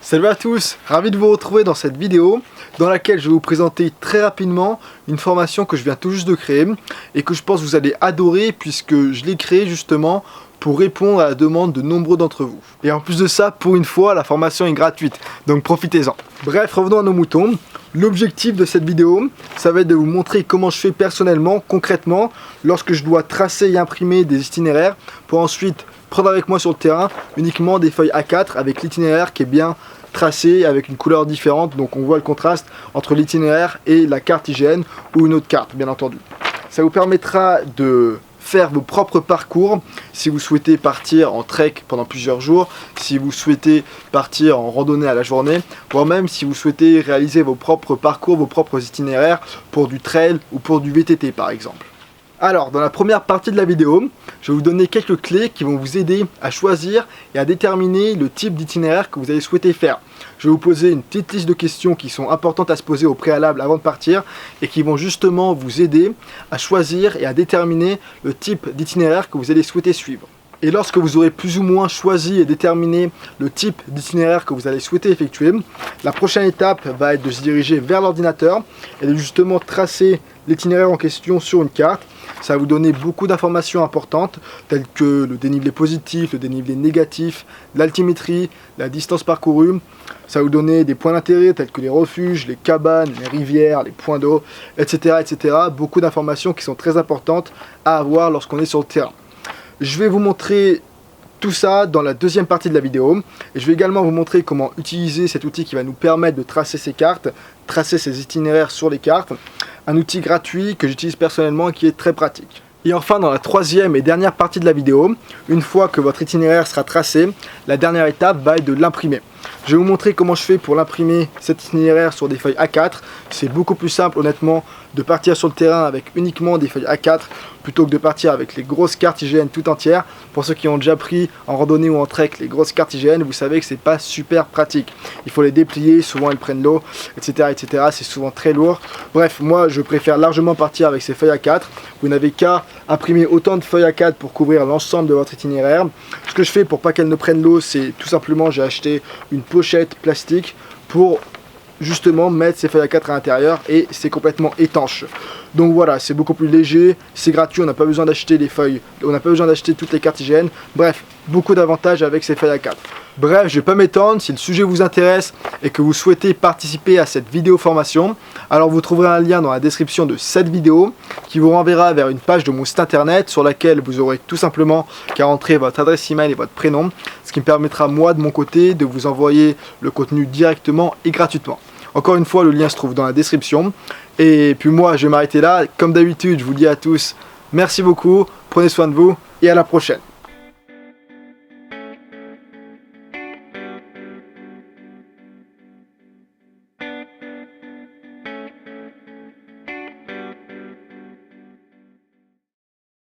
Salut à tous, ravi de vous retrouver dans cette vidéo dans laquelle je vais vous présenter très rapidement une formation que je viens tout juste de créer et que je pense que vous allez adorer puisque je l'ai créée justement pour répondre à la demande de nombreux d'entre vous. Et en plus de ça, pour une fois, la formation est gratuite, donc profitez-en. Bref, revenons à nos moutons. L'objectif de cette vidéo, ça va être de vous montrer comment je fais personnellement, concrètement, lorsque je dois tracer et imprimer des itinéraires pour ensuite prendre avec moi sur le terrain uniquement des feuilles A4 avec l'itinéraire qui est bien tracé avec une couleur différente, donc on voit le contraste entre l'itinéraire et la carte IGN ou une autre carte bien entendu. Ça vous permettra de faire vos propres parcours si vous souhaitez partir en trek pendant plusieurs jours, si vous souhaitez partir en randonnée à la journée, voire même si vous souhaitez réaliser vos propres parcours, vos propres itinéraires pour du trail ou pour du VTT par exemple. Alors, dans la première partie de la vidéo, je vais vous donner quelques clés qui vont vous aider à choisir et à déterminer le type d'itinéraire que vous allez souhaiter faire. Je vais vous poser une petite liste de questions qui sont importantes à se poser au préalable avant de partir et qui vont justement vous aider à choisir et à déterminer le type d'itinéraire que vous allez souhaiter suivre. Et lorsque vous aurez plus ou moins choisi et déterminé le type d'itinéraire que vous allez souhaiter effectuer, la prochaine étape va être de se diriger vers l'ordinateur et de justement tracer l'itinéraire en question sur une carte. Ça va vous donner beaucoup d'informations importantes telles que le dénivelé positif, le dénivelé négatif, l'altimétrie, la distance parcourue. Ça va vous donner des points d'intérêt tels que les refuges, les cabanes, les rivières, les points d'eau, etc., etc. Beaucoup d'informations qui sont très importantes à avoir lorsqu'on est sur le terrain. Je vais vous montrer tout ça dans la deuxième partie de la vidéo et je vais également vous montrer comment utiliser cet outil qui va nous permettre de tracer ces cartes, tracer ces itinéraires sur les cartes. Un outil gratuit que j'utilise personnellement et qui est très pratique. Et enfin, dans la troisième et dernière partie de la vidéo, une fois que votre itinéraire sera tracé, la dernière étape va être de l'imprimer. Je vais vous montrer comment je fais pour l'imprimer cet itinéraire sur des feuilles A4. C'est beaucoup plus simple honnêtement de partir sur le terrain avec uniquement des feuilles A4 plutôt que de partir avec les grosses cartes IGN tout entières. Pour ceux qui ont déjà pris en randonnée ou en trek les grosses cartes IGN, vous savez que c'est pas super pratique. Il faut les déplier, souvent elles prennent l'eau, etc., etc. C'est souvent très lourd. Bref, moi je préfère largement partir avec ces feuilles A4. Vous n'avez qu'à imprimer autant de feuilles A4 pour couvrir l'ensemble de votre itinéraire. Ce que je fais pour pas qu'elles ne prennent l'eau, c'est tout simplement j'ai acheté une pochette plastique pour justement mettre ces feuilles A4 à l'intérieur et c'est complètement étanche. Donc voilà, c'est beaucoup plus léger, c'est gratuit, on n'a pas besoin d'acheter les feuilles, on n'a pas besoin d'acheter toutes les cartes IGN. Bref, beaucoup d'avantages avec ces feuilles A4. Bref, je vais pas m'étendre, si le sujet vous intéresse et que vous souhaitez participer à cette vidéo formation, alors vous trouverez un lien dans la description de cette vidéo qui vous renverra vers une page de mon site internet sur laquelle vous aurez tout simplement qu'à rentrer votre adresse email et votre prénom, ce qui me permettra moi de mon côté de vous envoyer le contenu directement et gratuitement. Encore une fois, le lien se trouve dans la description. Et puis moi, je vais m'arrêter là. Comme d'habitude, je vous dis à tous, merci beaucoup, prenez soin de vous et à la prochaine.